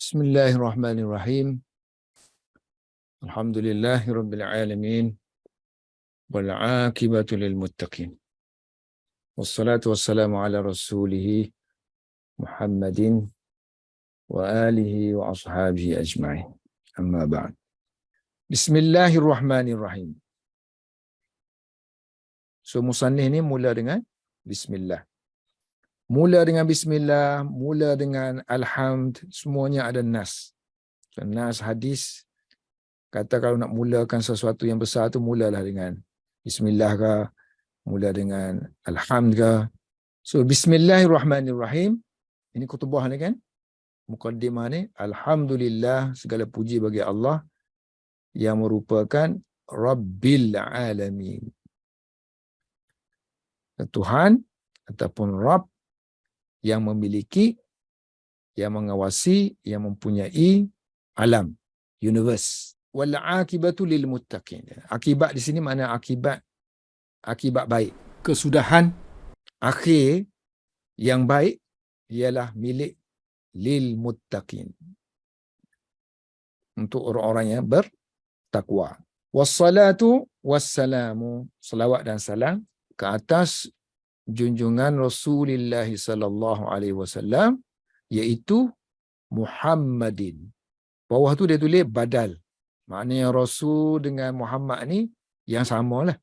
Bismillahirrahmanirrahim. Alhamdulillahirabbil alamin wal 'aqibatu lil muttaqin. Wassalatu wassalamu ala rasulih Muhammadin wa alihi wa ashabihi ajma'in. Amma ba'd. Bismillahirrahmanirrahim. So musannif ni mula dengan bismillah. Mula dengan bismillah, mula dengan alhamd, semuanya ada nas. So, nas hadis kata kalau nak mulakan sesuatu yang besar tu mulalah dengan bismillah ke, mula dengan alhamd ke. So bismillahirrahmanirrahim. Ini khutbah ni kan. Muqaddimah ni, alhamdulillah, segala puji bagi Allah yang merupakan Rabbil alamin. Tuhan ataupun Rabb yang memiliki, yang mengawasi, yang mempunyai alam, universe. Wal 'aqibatu lil muttaqin. Akibat di sini makna akibat baik. Kesudahan akhir yang baik ialah milik lil muttaqin. Untuk orang-orang yang bertakwa. Wassalatu wassalamu, salawat dan salam ke atas junjungan Rasulullah sallallahu alaihi wasallam, iaitu Muhammadin. Bawah tu dia tulis badal. Maknanya Rasul dengan Muhammad ni yang samalah.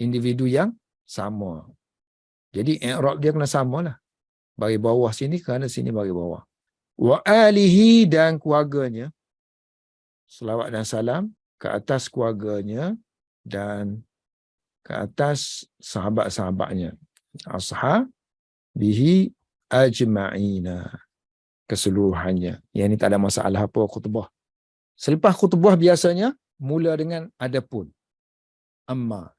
Individu yang sama. Jadi i'rab dia kena samalah. Bagi bawah sini kerana sini bagi bawah. Wa alihi, dan keluarganya. Selawat dan salam ke atas keluarganya dan ke atas sahabat-sahabatnya. Ashabihi ajma'ina, keseluruhannya. Yang ini tak ada masalah apa khutbah. Selepas khutbah biasanya mula dengan adapun. Amma.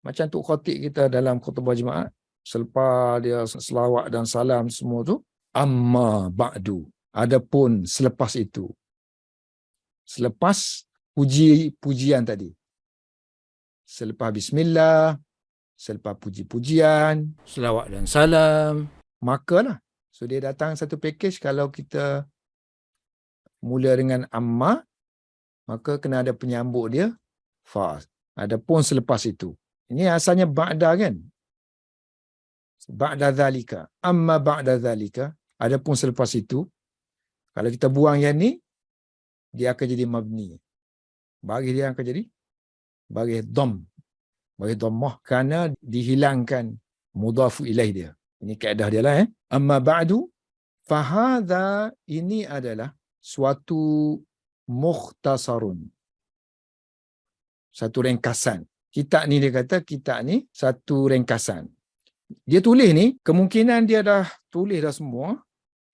Macam tu khatib kita dalam khutbah jemaah. Selepas dia selawat dan salam semua tu, amma ba'du. Adapun selepas itu. Selepas pujian tadi. Selepas bismillah, selepas puji-pujian, selawat dan salam, makalah. So dia datang satu package. Kalau kita mula dengan amma, maka kena ada penyambut dia, fa. Adapun selepas itu. Ini asalnya ba'da kan? Ba'da zalika. Amma ba'da zalika. Adapun selepas itu. Kalau kita buang yang ni, dia akan jadi mabni. Bagi dia akan jadi bagi dhammah, kerana dihilangkan mudhafu ilaih dia. Ini kaedah dia lah. Amma ba'du, fahadha, ini adalah suatu mukhtasarun, satu ringkasan. Kitab ni dia kata, kitab ni satu ringkasan. Dia tulis ni, kemungkinan dia dah tulis dah semua,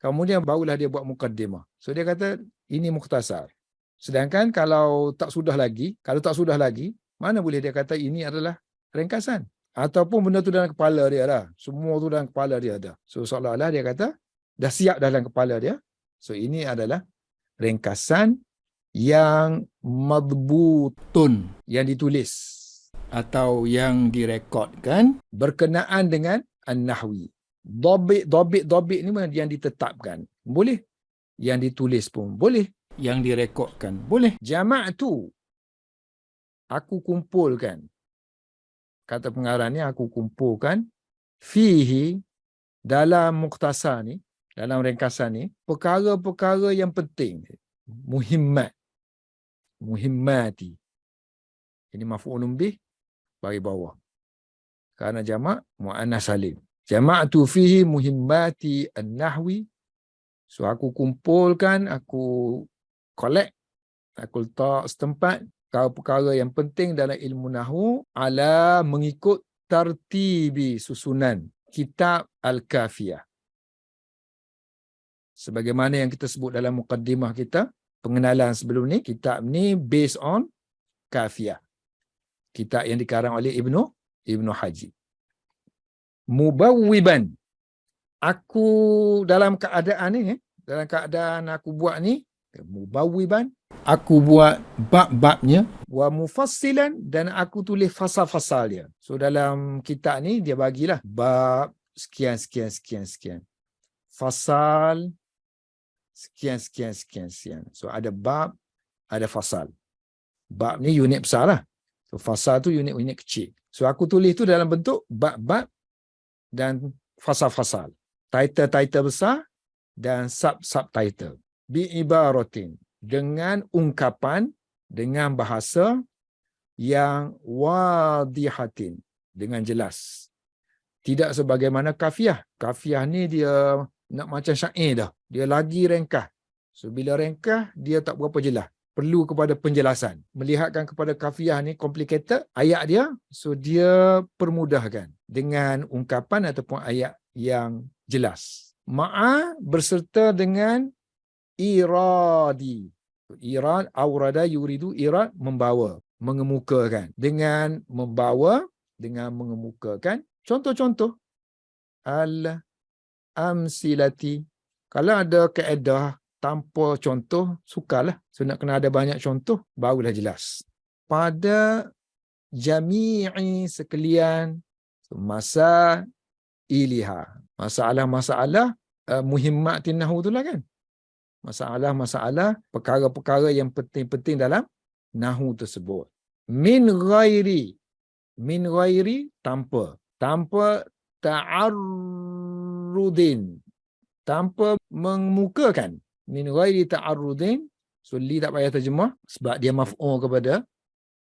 kemudian barulah dia buat muqaddimah. So dia kata, ini mukhtasar. Sedangkan kalau tak sudah lagi, mana boleh dia kata ini adalah ringkasan. Ataupun benda tu dalam kepala dia dah. Semua tu dalam kepala dia dah. So seolah-olah dia kata, dah siap dalam kepala dia. So ini adalah ringkasan yang madbutun, yang ditulis atau yang direkodkan berkenaan dengan an-nahwi. Dobit ni yang ditetapkan. Boleh. Yang ditulis pun boleh. Yang direkodkan boleh. Jama'tu, aku kumpulkan. Kata pengarang ni, aku kumpulkan. Fihi, dalam mukhtasar ni, dalam ringkasan ni, perkara-perkara yang penting. Muhimmati. Ini maf'ulun bih bagi bawah. Kerana jamak mu'annas salim. Jama'tu fihi muhimmati an-nahwi. So aku kumpulkan, aku collect, aku letak setempat perkara yang penting dalam ilmu nahwu ala mengikut tartibi, susunan kitab Al-Kafiyah. Sebagaimana yang kita sebut dalam muqaddimah kita, pengenalan sebelum ni, kitab ni based on Kafiyah. Kitab yang dikarang oleh Ibnu Haji. Mubawwiban. Aku dalam keadaan ni, dalam keadaan aku buat ni, mubawwiban, aku buat bab-babnya, wa mufassilan, dan aku tulis fasal-fasal dia. So dalam kitab ni dia bagilah bab sekian. Fasal sekian. So ada bab, ada fasal. Bab ni unit besar lah. So fasal tu unit-unit kecil. So aku tulis tu dalam bentuk bab-bab dan fasal-fasal. Title-title besar dan sub-subtitle. Bi'ibaratin, dengan ungkapan, dengan bahasa yang wadihatin, dengan jelas. Tidak sebagaimana kafiah. Kafiah ni dia nak macam syair dah. Dia lagi ringkas. So bila ringkas, dia tak berapa jelas. Perlu kepada penjelasan. Melihatkan kepada kafiah ni complicated ayat dia, so dia permudahkan dengan ungkapan ataupun ayat yang jelas. Ma'a berserta dengan iradi. Irad, awrada, yuridu, irad, membawa, mengemukakan. Dengan membawa, dengan mengemukakan. Contoh-contoh. Al-amsilati. Kalau ada kaedah tanpa contoh, sukarlah. So nak kena ada banyak contoh, barulah jelas. Pada jami'i sekalian masa iliha. Masalah-masalah muhimmatin nahu tu lah kan. Masalah-masalah, perkara-perkara yang penting-penting dalam nahu tersebut. Min ghairi, tanpa ta'arrudin, tanpa mengemukakan. Min ghairi ta'arrudin, so li tak payah terjemah sebab dia maf'ul kepada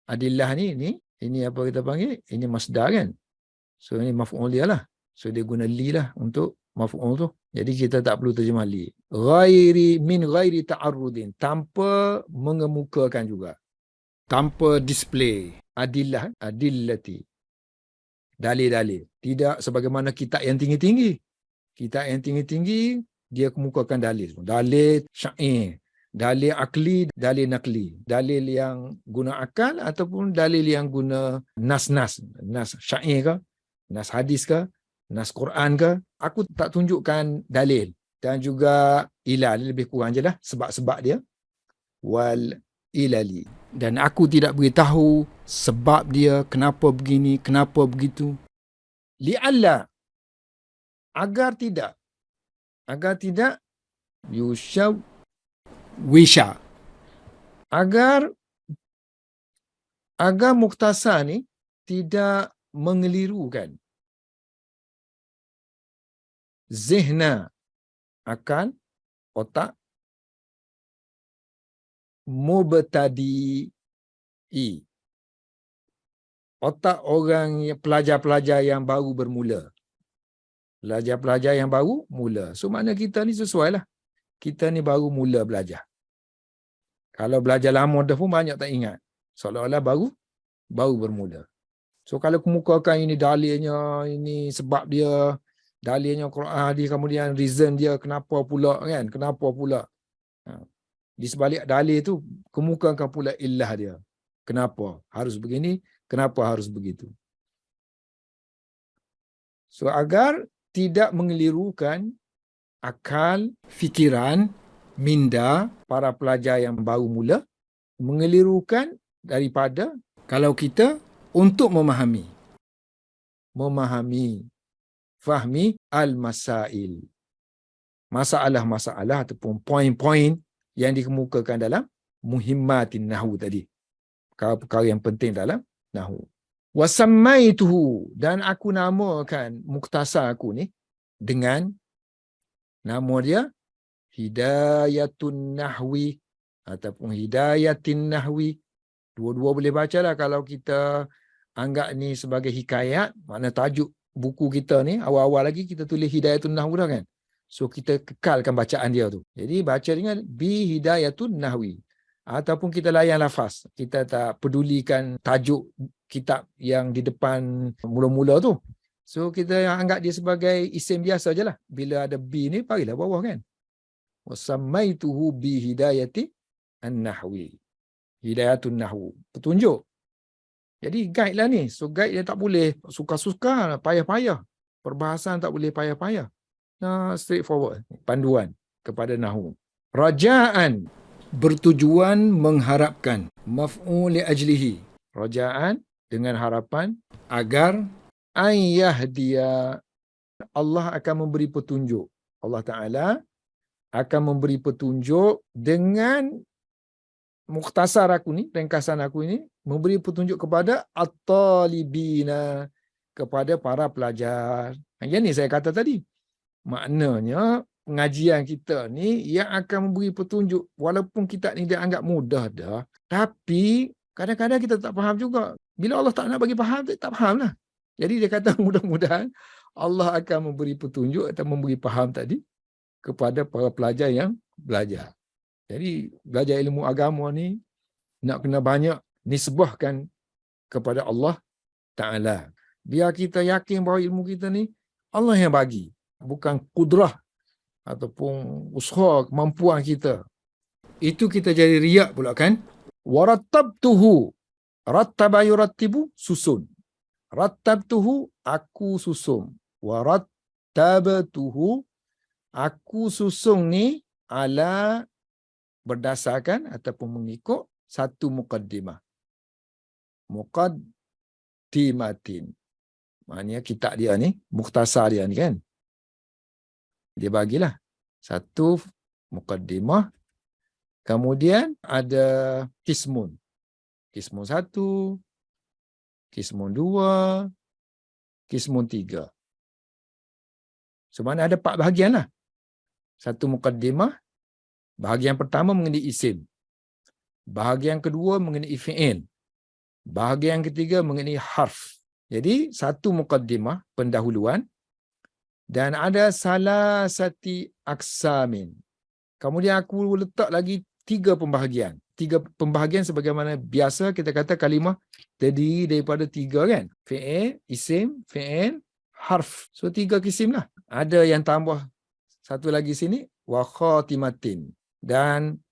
adillah ni ini apa kita panggil, ini masdar kan, so ini maf'ul dia lah, so dia guna li lah untuk maf'ul tu, jadi kita tak perlu terjemah li. Min ghairi ta'arrudin, tanpa mengemukakan juga, tanpa display adillati, dalil-dalil, tidak sebagaimana kitab yang tinggi-tinggi dia kemukakan dalil syair, dalil akli, dalil nakli, dalil yang guna akal ataupun dalil yang guna nas syair ke, nas hadis ke, nas Quran ke. Aku tak tunjukkan dalil dan juga ilal, lebih kurang je lah sebab-sebab dia, wal ilali, dan aku tidak beritahu sebab dia, kenapa begini, kenapa begitu. Li'alla, agar tidak wisha, agar mukhtasar ni tidak mengelirukan zihna, akan otak, mubtadi'i, otak orang pelajar-pelajar yang baru bermula. Pelajar-pelajar yang baru mula. So makna kita ni sesuai lah. Kita ni baru mula belajar. Kalau belajar lama dah pun banyak tak ingat. Seolah-olah baru bermula. So kalau kemukakan ini dalilnya, ini sebab dia, dalilnya Quran hadis, kemudian reason dia kenapa pula kan, di sebalik dalil tu kemukakan pula illah dia. Kenapa harus begini, kenapa harus begitu. So agar tidak mengelirukan akal, fikiran, minda para pelajar yang baru mula, mengelirukan daripada kalau kita untuk fahmi al-masail, masalah-masalah ataupun poin-poin yang dikemukakan dalam muhimmatin nahwu tadi, perkara-perkara yang penting dalam nahwu. Wasammaituhu, dan aku namakan mukhtasar aku ni dengan nama dia Hidayatun Nahwi ataupun Hidayatin Nahwi. Dua-dua boleh baca lah. Kalau kita anggap ni sebagai hikayat, makna tajuk buku kita ni awal-awal lagi kita tulis Hidayatun Nahwi dah kan. So kita kekalkan bacaan dia tu. Jadi baca dengan Bi Hidayatun Nahwi. Ataupun kita layan lafaz. Kita tak pedulikan tajuk kitab yang di depan mula-mula tu. So kita anggap dia sebagai isim biasa je lah. Bila ada bi ni, parilah bawah kan. Wasammaituhu bi hidayati an-nahwi. Hidayatun nahwu. Petunjuk. Jadi guide lah ni. So guide dia tak boleh suka-suka, payah-payah. Perbahasan tak boleh payah-payah. Nah, straightforward. Panduan kepada nahwu. Raja'an, bertujuan mengharapkan. Maf'ul li ajlihi. Raja'an, dengan harapan agar ayyahdiya, Allah akan memberi petunjuk. Allah Ta'ala akan memberi petunjuk dengan mukhtasar aku ni, ringkasan aku ini, memberi petunjuk kepada at-talibina, kepada para pelajar. Yang ni saya kata tadi. Maknanya pengajian kita ni yang akan memberi petunjuk, walaupun kita ni dia anggap mudah dah, tapi kadang-kadang kita tak faham juga. Bila Allah tak nak bagi faham, tak faham lah. Jadi dia kata mudah-mudahan Allah akan memberi petunjuk atau memberi faham tadi kepada para pelajar yang belajar. Jadi belajar ilmu agama ni nak kena banyak nisbahkan kepada Allah Ta'ala. Biar kita yakin bahawa ilmu kita ni Allah yang bagi. Bukan kudrah ataupun usaha kemampuan kita. Itu kita jadi riak pula kan. Warattabtuhu. Rattaba yurattibu, susun. Rattabtuhu, aku susun. Warattabtuhu, aku susun ni ala, berdasarkan ataupun mengikut satu muqaddimah. Muqaddimatin. Maknanya kitab dia ni, mukhtasar dia ni kan. Dia bagilah satu muqaddimah. Kemudian ada kismun. Kismun 1, kismun 2, kismun 3. Sebenarnya ada 4 bahagian lah. Satu muqaddimah. Bahagian pertama mengenai isim. Bahagian kedua mengenai fi'il. Bahagian ketiga mengenai harf. Jadi, satu muqaddimah, pendahuluan. Dan ada salasati aksamin. Kemudian aku letak lagi 3 pembahagian. 3 pembahagian sebagaimana biasa kita kata kalimah terdiri daripada 3 kan. Fi'il, isim, fi'il, harf. So 3 kisim lah. Ada yang tambah satu lagi sini, wa khatimatin. Dan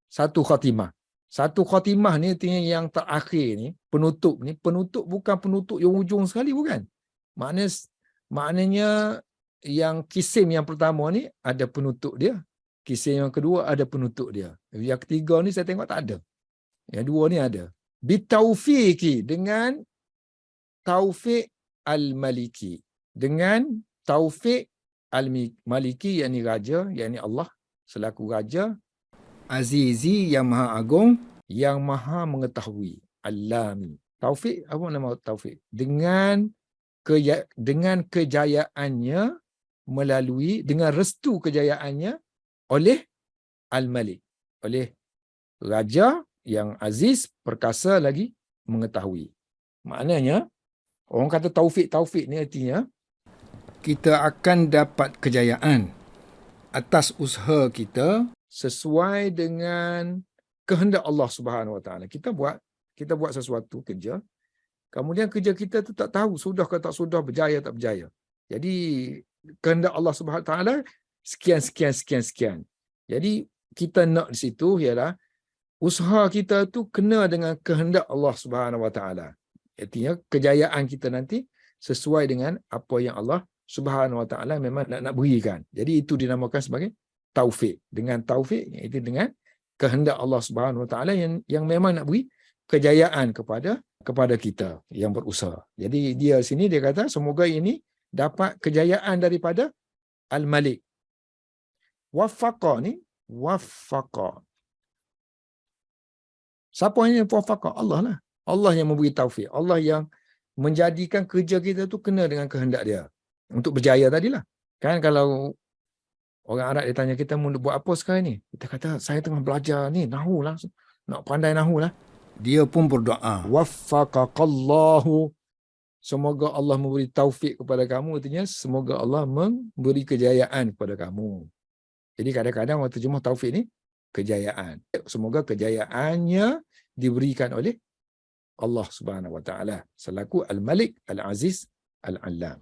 satu khatimah. Satu khatimah ni artinya yang terakhir ni, penutup ni. Penutup bukan penutup yang ujung sekali, bukan. Maknanya yang kisim yang pertama ni ada penutup dia. Kisim yang kedua ada penutup dia. Yang ketiga ni saya tengok tak ada. Yang dua ni ada. Bitaufiqi, dengan Taufik al-Maliki. Dengan Taufik al-Maliki, yakni raja, yakni Allah selaku raja, Azizi yang maha agung, yang maha mengetahui, Allami. Taufik, apa nama Taufik? Dengan kejayaannya, melalui, dengan restu kejayaannya oleh Al-Malik, oleh raja yang aziz, perkasa lagi mengetahui. Maknanya, orang kata taufik ni artinya kita akan dapat kejayaan atas usaha kita sesuai dengan kehendak Allah Subhanahu Wa Taala. Kita buat sesuatu kerja, kemudian kerja kita tu tak tahu sudah ke tak sudah, berjaya tak berjaya. Jadi kehendak Allah Subhanahu Wa Taala sekian. Jadi kita nak di situ ialah usaha kita tu kena dengan kehendak Allah Subhanahu Wa Taala. Artinya kejayaan kita nanti sesuai dengan apa yang Allah Subhanahu Wa Taala memang nak berikan. Jadi itu dinamakan sebagai taufik. Dengan taufik, iaitu dengan kehendak Allah Subhanahu Wa Taala yang memang nak beri kejayaan kepada kita yang berusaha. Jadi dia sini dia kata semoga ini dapat kejayaan daripada Al-Malik. Waffaqa ni, waffaqa. Siapa yang waffaqa? Allah lah. Allah yang memberi taufik. Allah yang menjadikan kerja kita tu kena dengan kehendak dia. Untuk berjaya tadilah. Kan kalau orang Arab dia tanya kita mau buat apa sekarang ni? Kita kata saya tengah belajar ni, nahu lah. Nak pandai nahu lah. Dia pun berdoa. Waffaqaqallahu. Semoga Allah memberi taufik kepada kamu. Artinya semoga Allah memberi kejayaan kepada kamu. Jadi kadang-kadang orang terjemah taufik ni kejayaan. Semoga kejayaannya diberikan oleh Allah Subhanahu Wa Taala selaku Al-Malik, Al-Aziz, Al-Allam.